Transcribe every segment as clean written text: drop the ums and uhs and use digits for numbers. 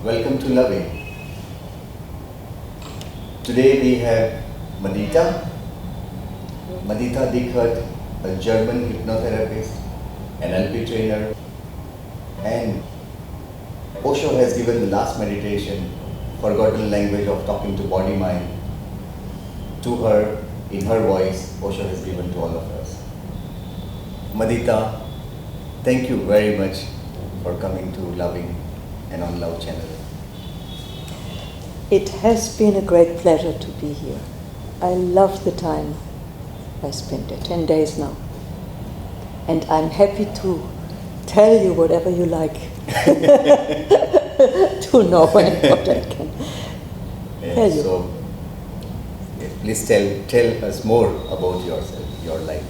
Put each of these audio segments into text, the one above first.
Welcome to Loving. Today we have Madita Dickhut, a German hypnotherapist, NLP trainer, and Osho has given the last meditation, Forgotten Language of Talking to Body-Mind, to her, in her voice. Osho has given to all of us. Madita, thank you very much for coming to Loving and on Love channel. It has been a great pleasure to be here. I love the time I spent there, 10 days now. And I'm happy to tell you whatever you like to know and what I can tell you. So, please tell us more about yourself, your life.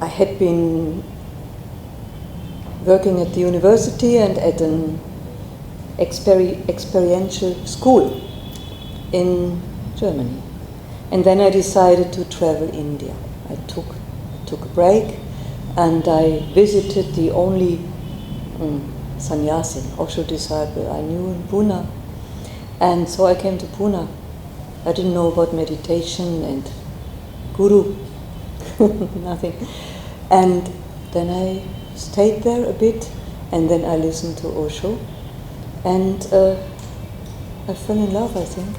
I had been working at the university and at an experiential school in Germany. And then I decided to travel India. I took a break and I visited the only sannyasi, Osho disciple I knew in Pune. And so I came to Pune. I didn't know about meditation and guru, nothing. And then I stayed there a bit and then I listened to Osho. And I fell in love, I think.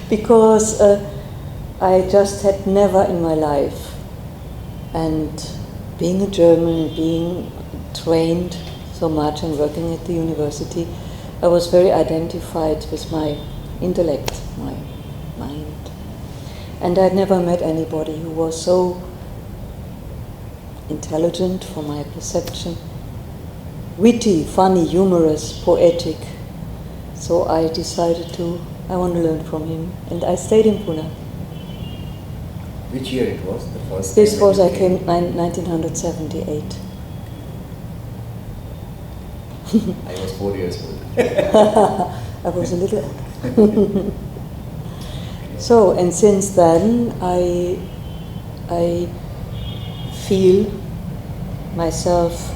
Because I just had never in my life, and being a German, being trained so much and working at the university, I was very identified with my intellect, my mind. And I'd never met anybody who was so intelligent for my perception, witty, funny, humorous, poetic. So I decided I want to learn from him, and I stayed in Pune. Which year it was? The first This time was, that I you came in 1978. I was 4 years old. I was a little older. So, and since then, I feel myself,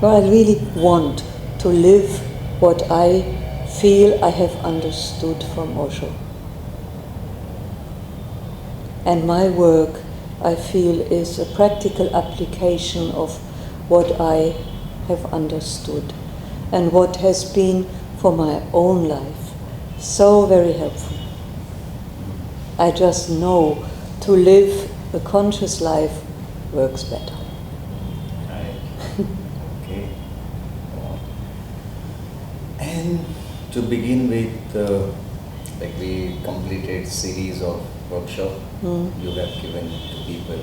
I really want to live what I feel I have understood from Osho. And my work, I feel, is a practical application of what I have understood and what has been for my own life so very helpful. I just know to live a conscious life works better. Right. Okay. And to begin with, we completed series of workshops you have given to people.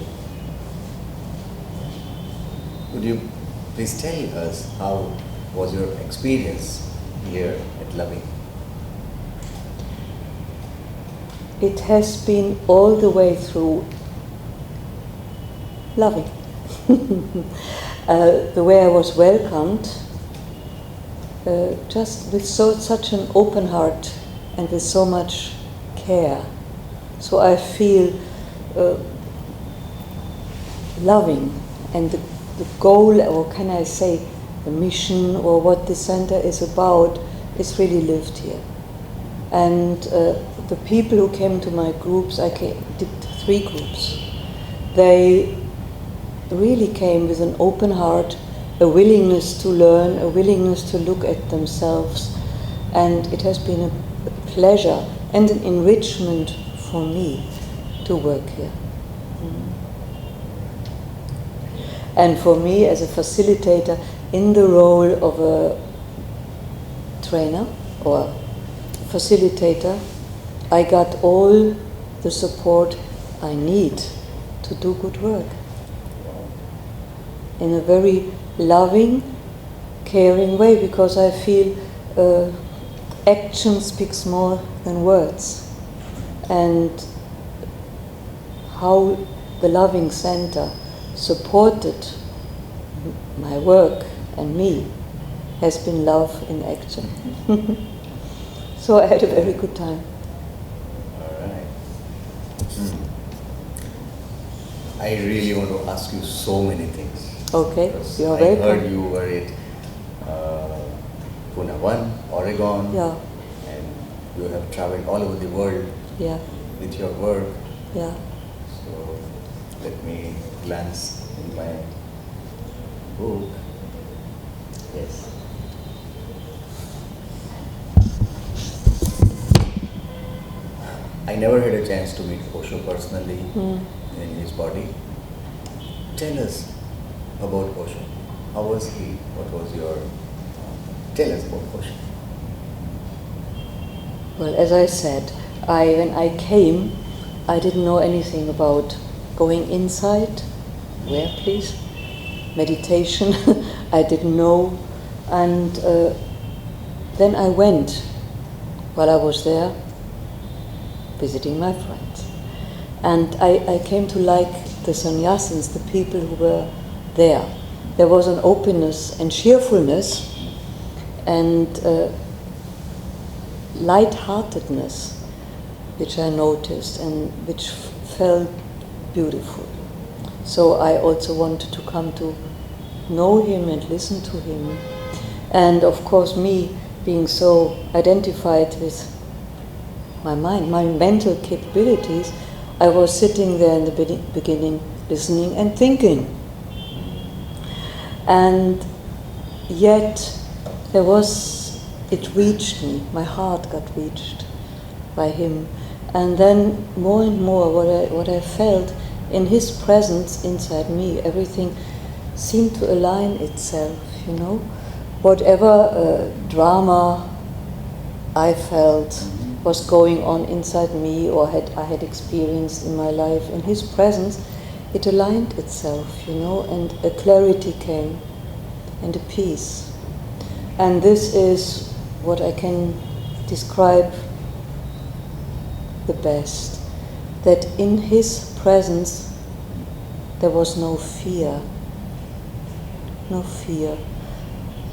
Could you please tell us how was your experience here at Loving? It has been all the way through loving. The way I was welcomed, just with such an open heart and with so much care. So I feel loving, and the goal, or can I say the mission, or what the center is about, is really lived here. And the people who came to my groups, did 3 groups, they really came with an open heart, a willingness to learn, a willingness to look at themselves, and it has been a pleasure and an enrichment for me to work here. And for me as a facilitator, in the role of a trainer or facilitator, I got all the support I need to do good work. In a very loving, caring way, because I feel action speaks more than words. And how the Loving Center supported my work and me has been love in action. So I had a very good time. All right. I really want to ask you so many things. Okay, Because you're I welcome. heard you were at Pune 1, Oregon, Yeah, and you have traveled all over the world yeah, with your work. yeah. So let me glance in my book. Yes. I never had a chance to meet Osho personally in his body. Tell us about Osho. How was he? What was your... tell us about Osho. Well, as I said, when I came, I didn't know anything about going inside. Where, please? Meditation. I didn't know. And then I went while I was there, visiting my friends. And I came to like the sannyasins, the people who were there. There was an openness and cheerfulness and light-heartedness which I noticed and which felt beautiful. So I also wanted to come to know him and listen to him. And of course, me being so identified with my mind, my mental capabilities, I was sitting there in the beginning, listening and thinking. And yet, it reached me, my heart got reached by him. And then more and more, what I felt in his presence inside me, everything seemed to align itself, you know. Whatever drama I felt was going on inside me or I had experienced in my life, in his presence, it aligned itself, you know, and a clarity came and a peace. And this is what I can describe the best, that in his presence there was no fear. No fear.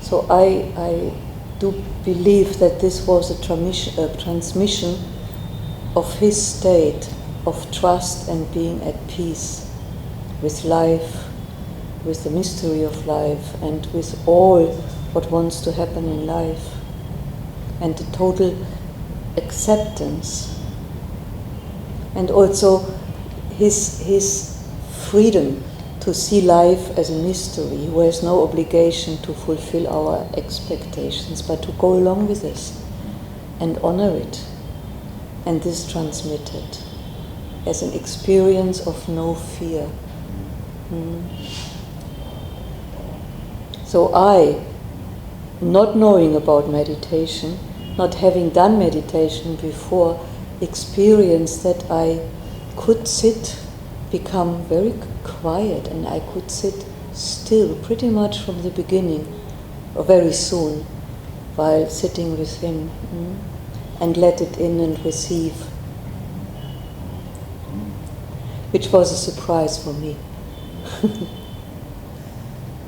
So I do believe that this was a transmission of his state of trust and being at peace with life, with the mystery of life, and with all what wants to happen in life, and the total acceptance, and also his freedom to see life as a mystery, who has no obligation to fulfill our expectations, but to go along with this and honor it. And this transmitted as an experience of no fear. So I, not knowing about meditation, not having done meditation before, experienced that I could sit, become very quiet, and I could sit still pretty much from the beginning, or very soon, while sitting with him, and let it in and receive, which was a surprise for me.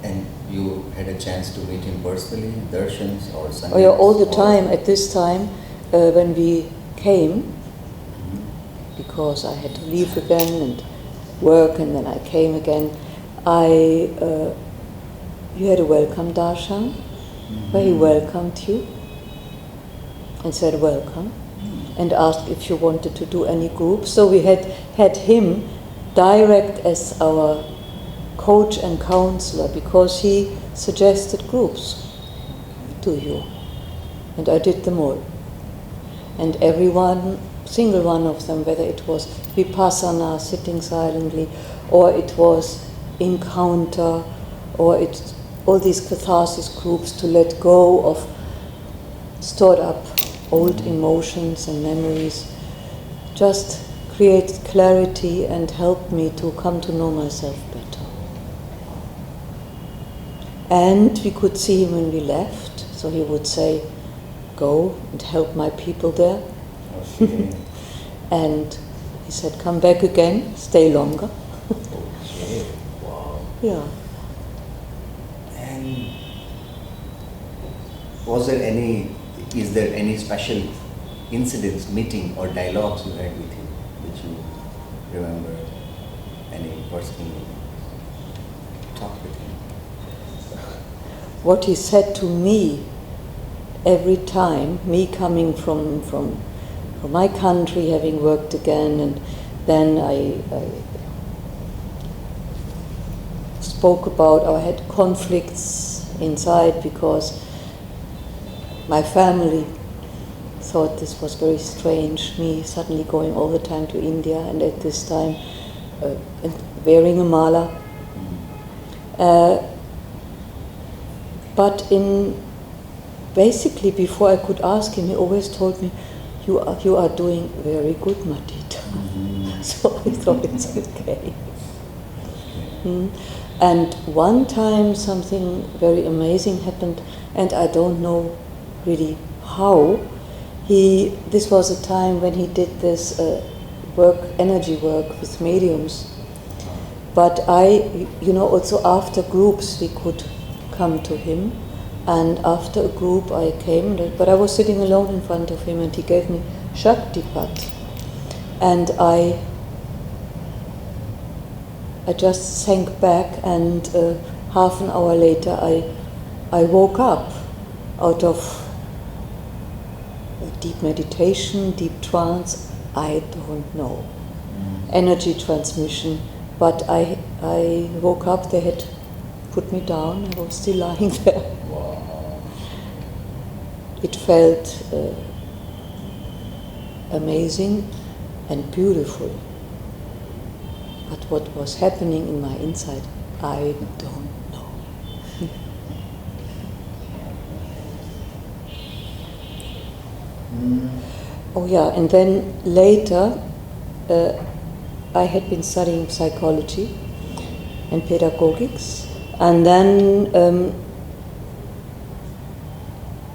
And you had a chance to meet him personally, darshans or sannyas? Oh yeah, all the time. At this time, when we came, because I had to leave again and work, and then I came again, you had a welcome darshan, where he welcomed you and said welcome, and asked if you wanted to do any groups. So we had him direct as our coach and counselor, because he suggested groups to you, and I did them all. And everyone, single one of them, whether it was vipassana, sitting silently, or it was encounter, or it's all these catharsis groups to let go of stored up old emotions and memories, just create clarity and help me to come to know myself better. And we could see him when we left, so he would say, go and help my people there. Okay. And he said, come back again, stay longer. Okay. Wow. Yeah. And is there any special incidents, meeting or dialogues you had with him, which you remember? any personal talk with him? What he said to me every time, me coming from my country, having worked again, and then I spoke about, I had conflicts inside because my family thought this was very strange, me suddenly going all the time to India, and at this time and wearing a mala. But basically before I could ask him, he always told me, you are doing very good, Madita. So I thought it's okay. And one time something very amazing happened, and I don't know really how. This was a time when he did this energy work with mediums. But also after groups we could come to him, and after a group I came, but I was sitting alone in front of him, and he gave me Shaktipat, and I just sank back, and half an hour later I woke up out of a deep meditation, deep trance, I don't know, energy transmission, but I woke up, they had put me down, I was still lying there. Wow. It felt amazing and beautiful. But what was happening in my inside, I don't know. Oh yeah, and then later I had been studying psychology and pedagogics, and then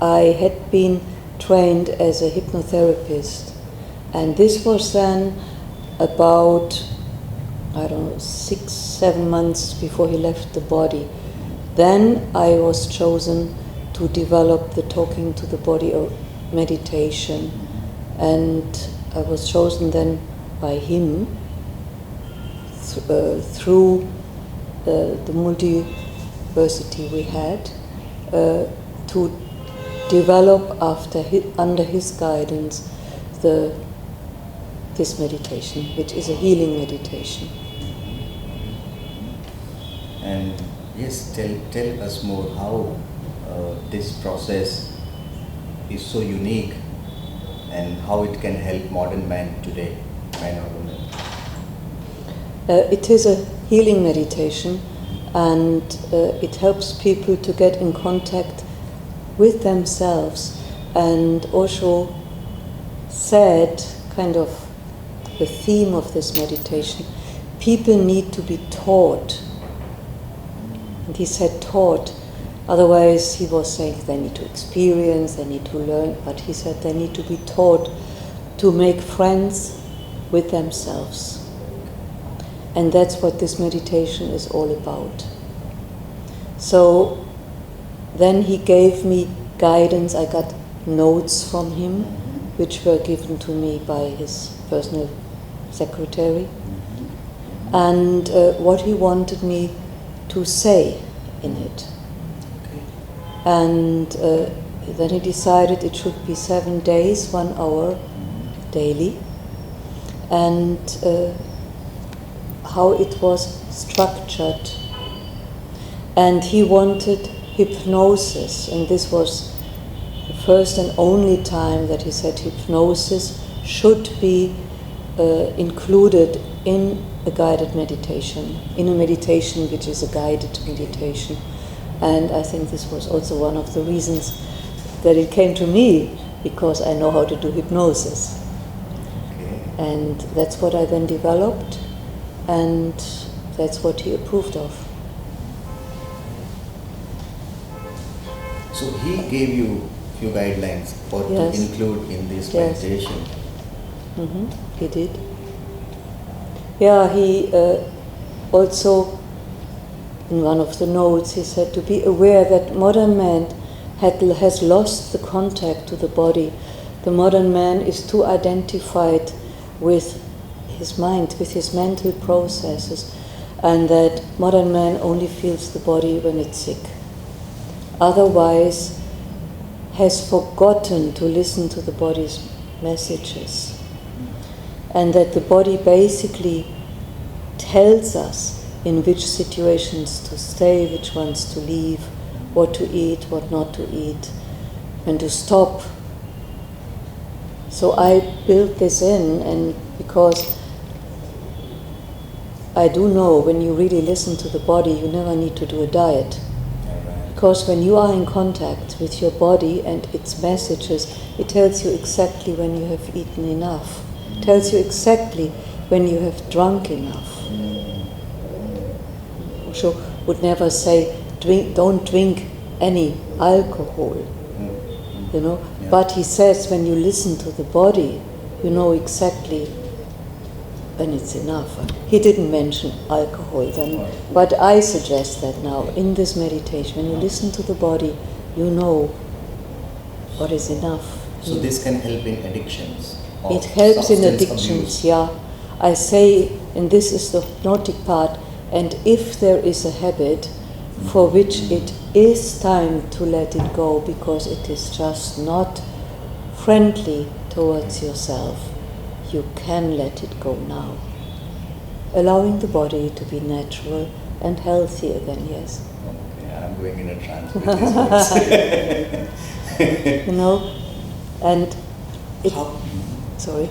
I had been trained as a hypnotherapist, and this was then about, 6-7 months before he left the body. Then I was chosen to develop the talking to the body meditation, and I was chosen then by him through the multi-university we had to develop under his guidance this meditation, which is a healing meditation. And yes, tell us more how this process is so unique and how it can help modern man today, man or woman. It is a healing meditation, and it helps people to get in contact with themselves. And Osho said, kind of the theme of this meditation, people need to be taught. And he said taught, otherwise he was saying they need to experience, they need to learn, but he said they need to be taught to make friends with themselves. And that's what this meditation is all about. So then he gave me guidance. I got notes from him, which were given to me by his personal secretary, and what he wanted me to say in it. And then he decided it should be 7 days, 1 hour daily, and how it was structured. And he wanted hypnosis, and this was the first and only time that he said hypnosis should be included in a guided meditation, in a meditation which is a guided meditation. And I think this was also one of the reasons that it came to me, because I know how to do hypnosis. And that's what I then developed, and that's what he approved of. So he gave you few guidelines what to include in this meditation. He did. Yeah, he also, in one of the notes, he said to be aware that modern man has lost the contact to the body. The modern man is too identified with his mind, with his mental processes, and that modern man only feels the body when it's sick. Otherwise, has forgotten to listen to the body's messages. And that the body basically tells us in which situations to stay, which ones to leave, what to eat, what not to eat, when to stop. So I built this in, and because I do know when you really listen to the body, you never need to do a diet. Because when you are in contact with your body and its messages, it tells you exactly when you have eaten enough. It tells you exactly when you have drunk enough. Osho would never say, don't drink any alcohol, you know. Yeah. But he says when you listen to the body, you know exactly when it's enough. He didn't mention alcohol then, but I suggest that now in this meditation, when you listen to the body, you know what is enough. So this can help in addictions? It helps in addictions, abuse. Yeah. I say, and this is the hypnotic part, and if there is a habit for which it is time to let it go because it is just not friendly towards yourself, you can let it go now. Allowing the body to be natural and healthy again, yes. Okay, I'm going in a trance with these words. You know, and it, sorry.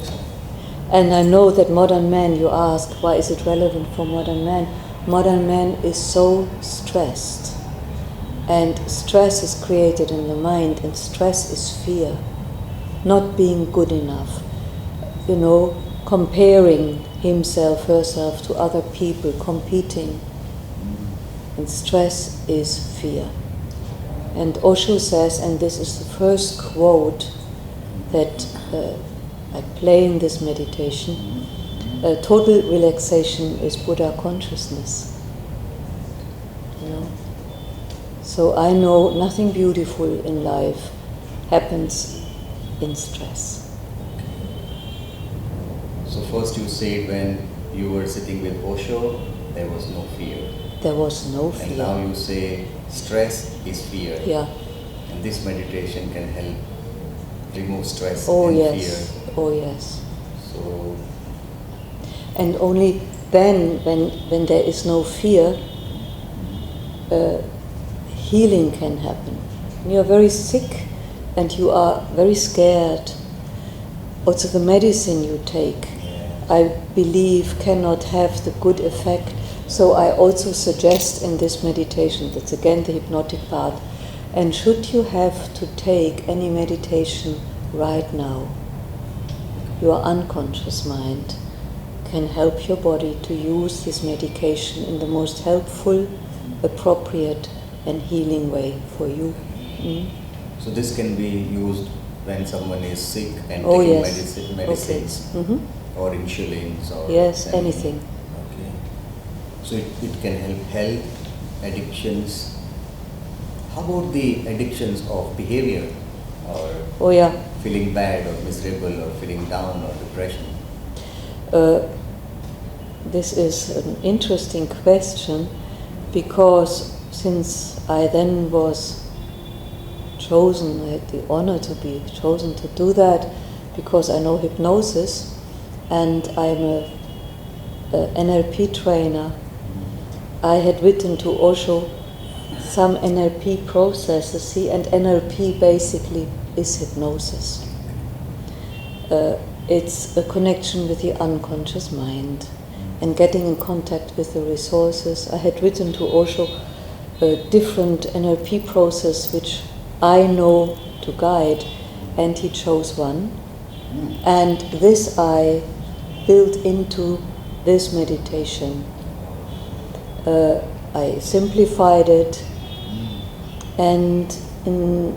And I know that modern man, you ask, why is it relevant for modern man? Modern man is so stressed. And stress is created in the mind, and stress is fear. Not being good enough. You know, comparing himself, herself to other people, competing. And stress is fear. And Osho says, and this is the first quote that I play in this meditation, total relaxation is Buddha consciousness. You know? So I know nothing beautiful in life happens in stress. So first you said when you were sitting with Osho, there was no fear. There was no fear. And now you say stress is fear. Yeah. And this meditation can help remove stress and fear. Oh yes. So. And only then, when there is no fear, healing can happen. When you are very sick and you are very scared, also the medicine you take, I believe, cannot have the good effect. So I also suggest in this meditation, that's again the hypnotic part, and should you have to take any meditation right now, your unconscious mind can help your body to use this medication in the most helpful, appropriate and healing way for you. So this can be used when someone is sick and taking medicines, okay. Or insulins or anything. Okay. So it can help health, addictions. How about the addictions of behavior, or feeling bad or miserable or feeling down or depression? This is an interesting question, because since I then was chosen, I had the honor to be chosen to do that, because I know hypnosis and I'm a NLP trainer. I had written to Osho some NLP processes, and NLP basically is hypnosis. It's a connection with the unconscious mind and getting in contact with the resources. I had written to Osho a different NLP process which I know to guide, and he chose one. And this I built into this meditation. I simplified it, and in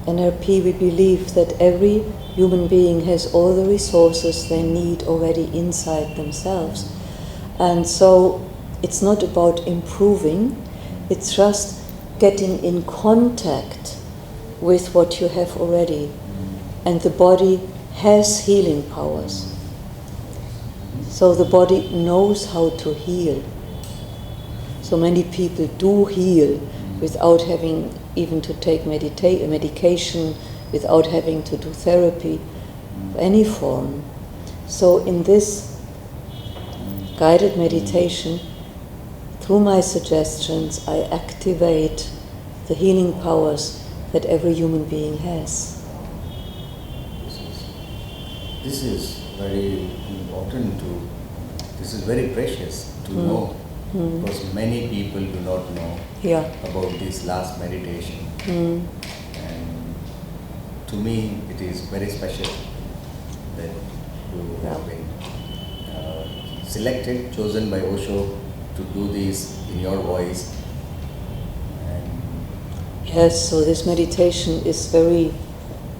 NLP we believe that every human being has all the resources they need already inside themselves. And so it's not about improving, it's just getting in contact with what you have already. And the body has healing powers. So the body knows how to heal. So many people do heal without having even to take medication, without having to do therapy of any form. So in this guided meditation, through my suggestions, I activate the healing powers that every human being has. This is very important this is very precious to know, because many people do not know about this last meditation. And to me it is very special that you have been selected, chosen by Osho to do this in your voice. Yes, so this meditation is very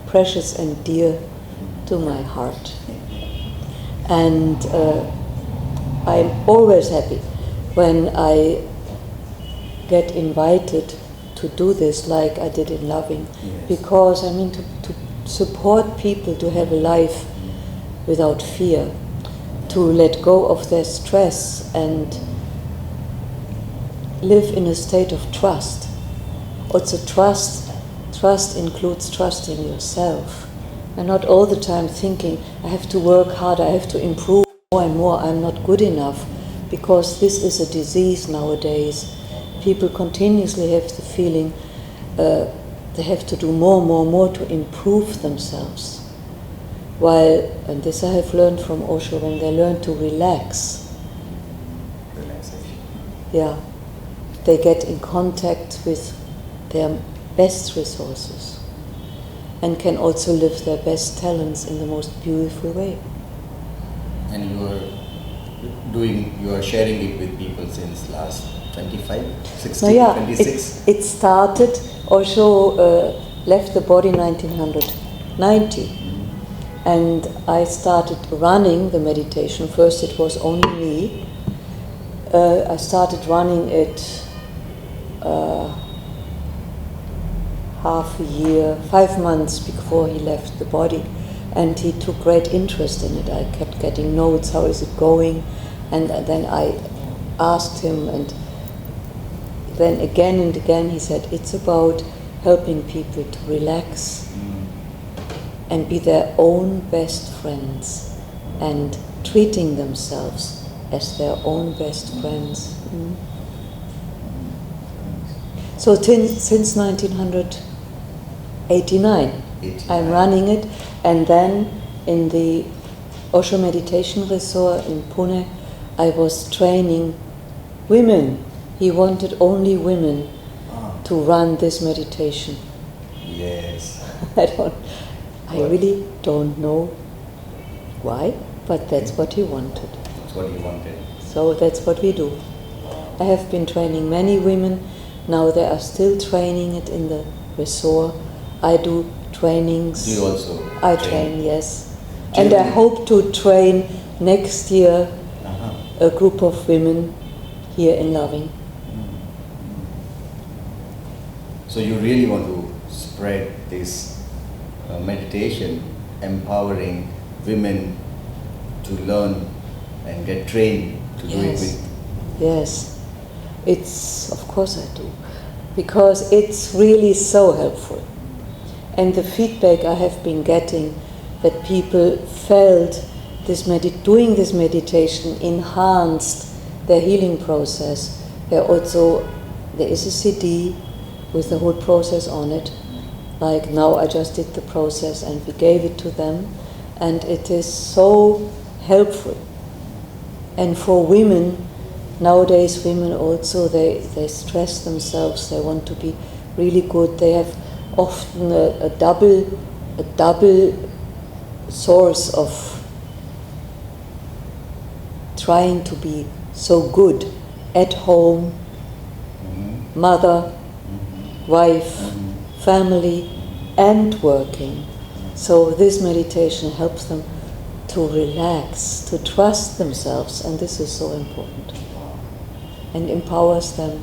precious and dear to my heart. And I'm always happy when I get invited to do this like I did in Loving. Yes. Because I mean to support people to have a life without fear, to let go of their stress and live in a state of trust. Also trust includes trusting yourself, and not all the time thinking, I have to work harder, I have to improve more and more, I'm not good enough, because this is a disease nowadays. People continuously have the feeling they have to do more to improve themselves. While, and this I have learned from Osho, when they learn to relax, they get in contact with their best resources and can also live their best talents in the most beautiful way. And you are sharing it with people since last 25, 60, 26? It started, Osho left the body 1990. And I started running the meditation. First it was only me. I started running it half a year, 5 months before he left the body. And he took great interest in it. I kept getting notes, how is it going? And then I asked him, and then again and again he said, it's about helping people to relax and be their own best friends and treating themselves as their own best friends. So since 1989, I'm running it, and then in the Osho Meditation Resort in Pune, I was training women. He wanted only women to run this meditation. Yes. I really don't know why, but that's what he wanted. That's what he wanted. So that's what we do. I have been training many women. Now they are still training it in the resort. I do trainings. Do you also train, yes. And I hope to train next year a group of women here in Loving. So you really want to spread this meditation, empowering women to learn and get trained to do it with. Yes, of course I do, because it's really so helpful. And the feedback I have been getting, that people felt doing this meditation enhanced their healing process. There is a CD with the whole process on it. Like now I just did the process and we gave it to them, and it is so helpful. And for women, nowadays women also, they stress themselves, they want to be really good, they have often a double source of trying to be so good at home, mother, wife, family, and working. So this meditation helps them to relax, to trust themselves, and this is so important, and empowers them.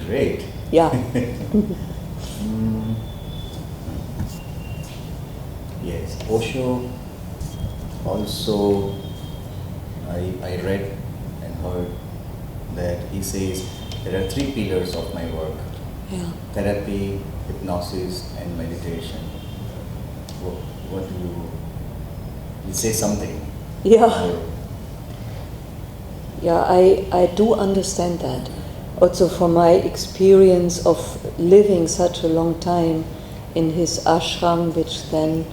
Great. Yeah. Yes, Osho also, I read and heard that he says there are 3 pillars of my work: Yeah. therapy, hypnosis, and meditation. What do you say something? Yeah. Or- Yeah, I do understand that. Also from my experience of living such a long time in his ashram, which then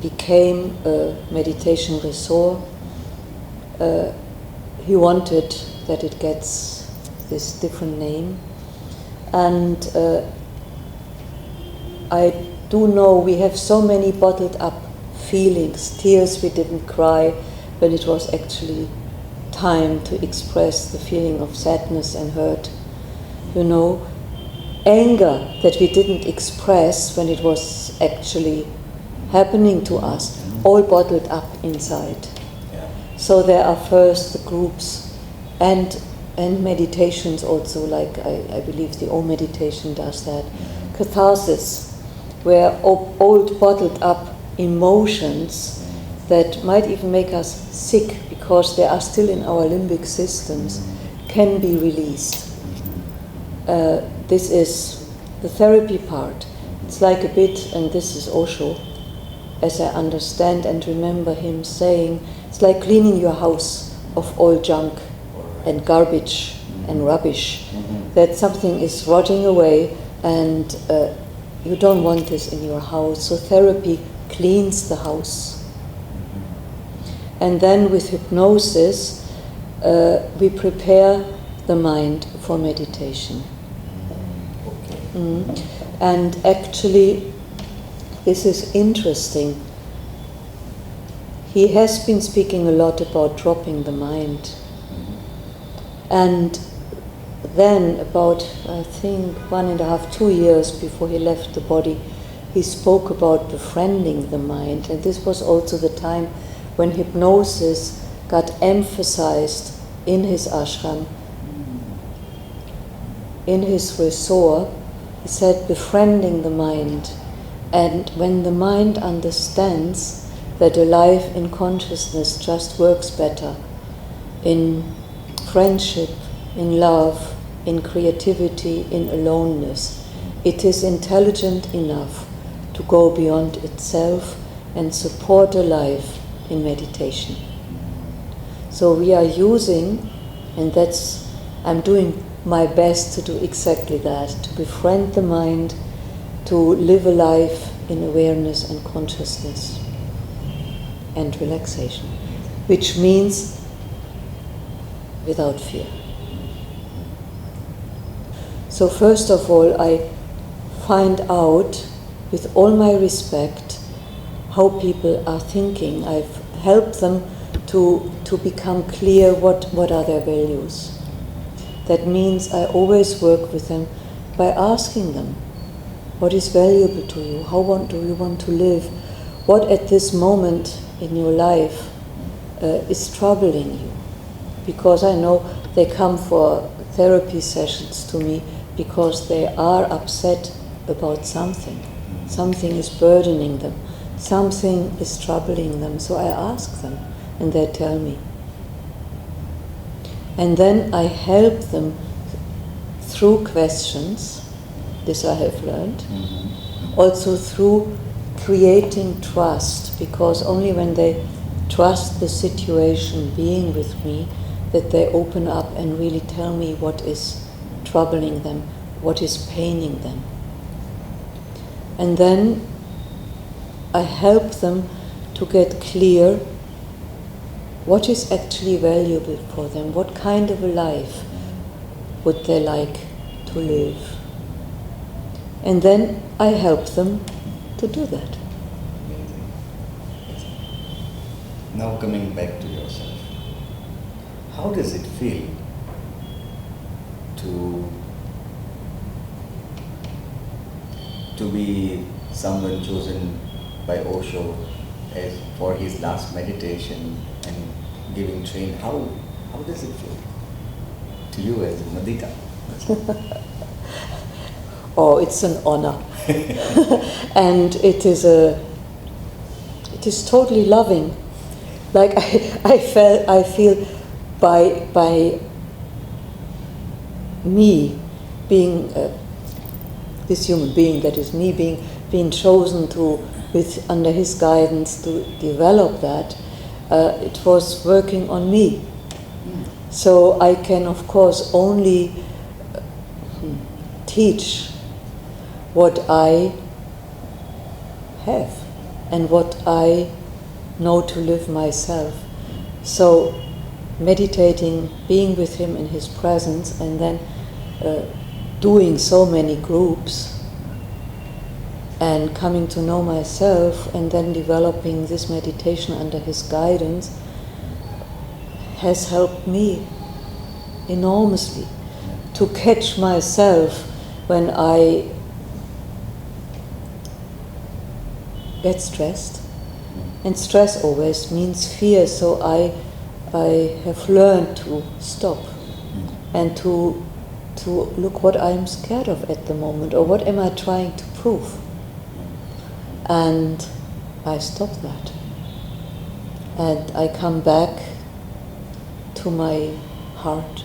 became a meditation resort, he wanted that it gets this different name. And I do know we have so many bottled up feelings, tears we didn't cry when it was actually time to express the feeling of sadness and hurt. You know, anger that we didn't express when it was actually happening to us, all bottled up inside. Yeah. So there are first the groups and meditations also, like I believe the Om meditation does that. Catharsis, where old bottled up emotions that might even make us sick because they are still in our limbic systems can be released. This is the therapy part. It's like a bit, and this is Osho, as I understand and remember him saying, it's like cleaning your house of all junk and garbage and rubbish. That something is rotting away and you don't want this in your house. So therapy cleans the house. And then with hypnosis, we prepare the mind for meditation. And actually, this is interesting. He has been speaking a lot about dropping the mind. And then about, I think, 1.5, 2 years before he left the body, he spoke about befriending the mind. And this was also the time when hypnosis got emphasized in his ashram, in his resort. He said befriending the mind. And when the mind understands that a life in consciousness just works better in friendship, in love, in creativity, in aloneness, it is intelligent enough to go beyond itself and support a life in meditation. So we are using, and I'm doing my best to do exactly that, to befriend the mind, to live a life in awareness and consciousness and relaxation, which means without fear. So first of all, I find out, with all my respect, how people are thinking. I've helped them to become clear what are their values. That means I always work with them by asking them, what is valuable to you? How do you want to live? What at this moment in your life is troubling you? Because I know they come for therapy sessions to me because they are upset about something. Something is burdening them. Something is troubling them. So I ask them and they tell me. And then I help them through questions, this I have learned, also through creating trust, because only when they trust the situation being with me that they open up and really tell me what is troubling them, what is paining them. And then I help them to get clear what is actually valuable for them, what kind of a life would they like to live. And then I help them to do that. Now coming back to yourself, how does it feel to be someone chosen by Osho as for his last meditation and giving train? How does it feel to you as Madita? Oh, it's an honor. And it is a it is totally loving. Like I feel by me being this human being, that is me being chosen to, under his guidance, to develop that, it was working on me. So I can, of course, only teach what I have and what I know to live myself. So meditating, being with him in his presence, and then doing so many groups and coming to know myself, and then developing this meditation under his guidance has helped me enormously to catch myself when I get stressed. And stress always means fear, so I have learned to stop and to look what I'm scared of at the moment, or what am I trying to prove. And I stop that. And I come back to my heart.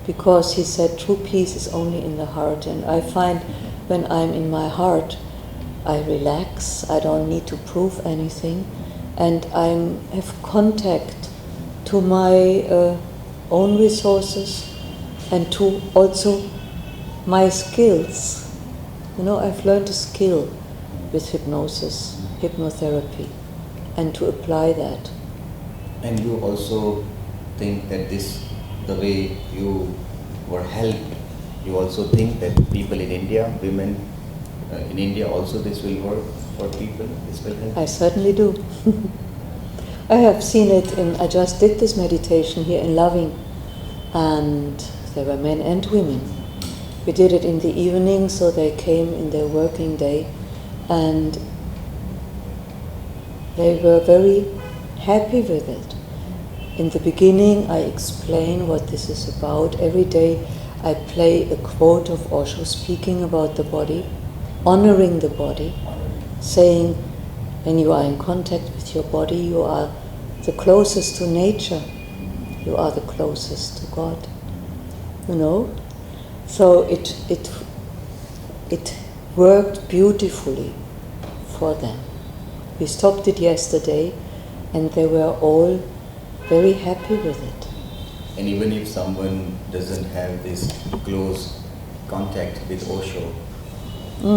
Because he said true peace is only in the heart. And I find when I'm in my heart, I relax, I don't need to prove anything, and I have contact to my own resources and to also my skills. You know, I've learned a skill with hypnosis, hypnotherapy, and to apply that. And you also think that the way you were helped, you also think that people in India, women in India also, this will work for people, this will help? I certainly do. I have seen it I just did this meditation here in Loving, and there were men and women. We did it in the evening, so they came in their working day, and they were very happy with it. In the beginning, I explain what this is about. Every day I play a quote of Osho speaking about the body, honoring the body, saying, when you are in contact with your body, you are the closest to nature. You are the closest to God. You know? So it worked beautifully for them. We stopped it yesterday, and they were all very happy with it. And even if someone doesn't have this close contact with Osho,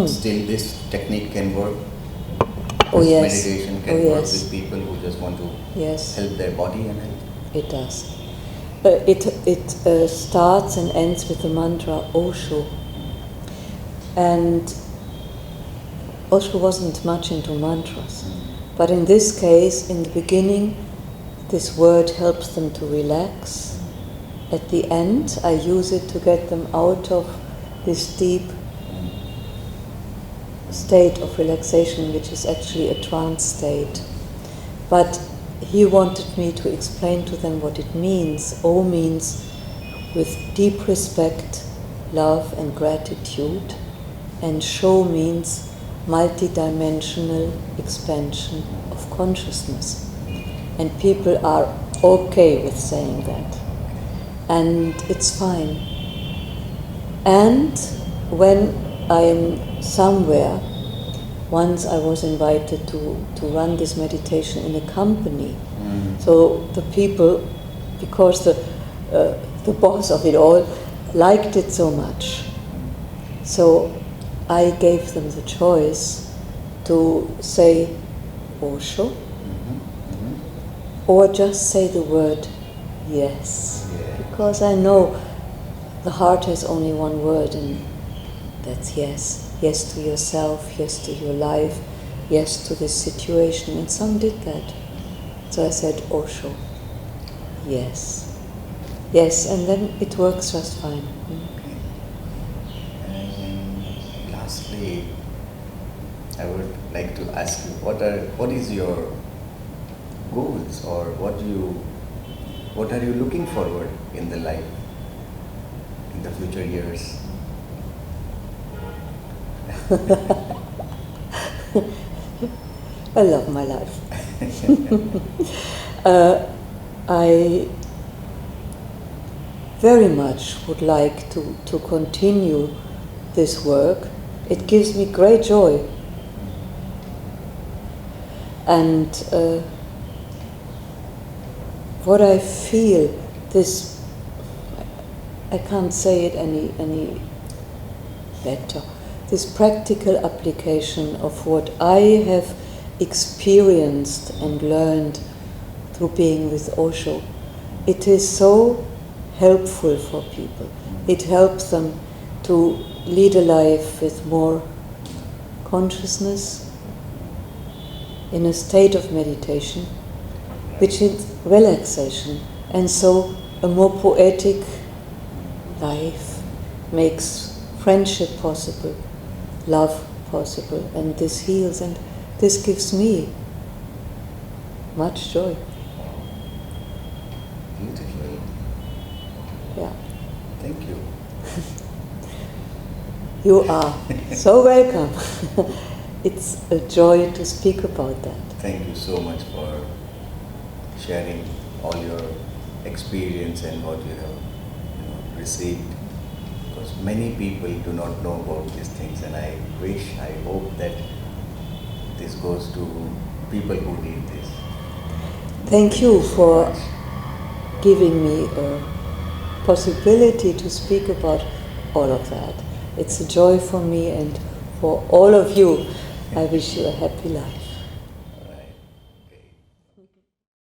still this technique can work? Oh yes. Meditation can work with people who just want to help their body and health? It does. It starts and ends with the mantra Osho. And Osho wasn't much into mantras. But in this case, in the beginning, this word helps them to relax. At the end, I use it to get them out of this deep state of relaxation, which is actually a trance state. But he wanted me to explain to them what it means. O means with deep respect, love and gratitude, and Sho means multidimensional expansion of consciousness. And people are okay with saying that. And it's fine. And when I am somewhere, once I was invited to run this meditation in a company. So the people, because the boss of it all liked it so much, so I gave them the choice to say Osho, or just say the word yes, because I know the heart has only one word, and that's yes. Yes to yourself, yes to your life, yes to this situation. And some did that. So I said, Osho, yes. Yes, and then it works just fine. Okay. And lastly, I would like to ask you, what is your goals, or what are you looking forward in the life, in the future years? I love my life. I very much would like to continue this work. It gives me great joy. And what I feel, this, I can't say it any better, this practical application of what I have experienced and learned through being with Osho, it is so helpful for people. It helps them to lead a life with more consciousness, in a state of meditation, which is relaxation, and so a more poetic life makes friendship possible, love possible, and this heals, and this gives me much joy. Beautiful. Yeah. Thank you. You are so welcome. It's a joy to speak about that. Thank you so much for sharing all your experience and what you have received. Because many people do not know about these things, and I hope that this goes to people who need this. Thank you for giving me a possibility to speak about all of that. It's a joy for me and for all of you. I wish you a happy life.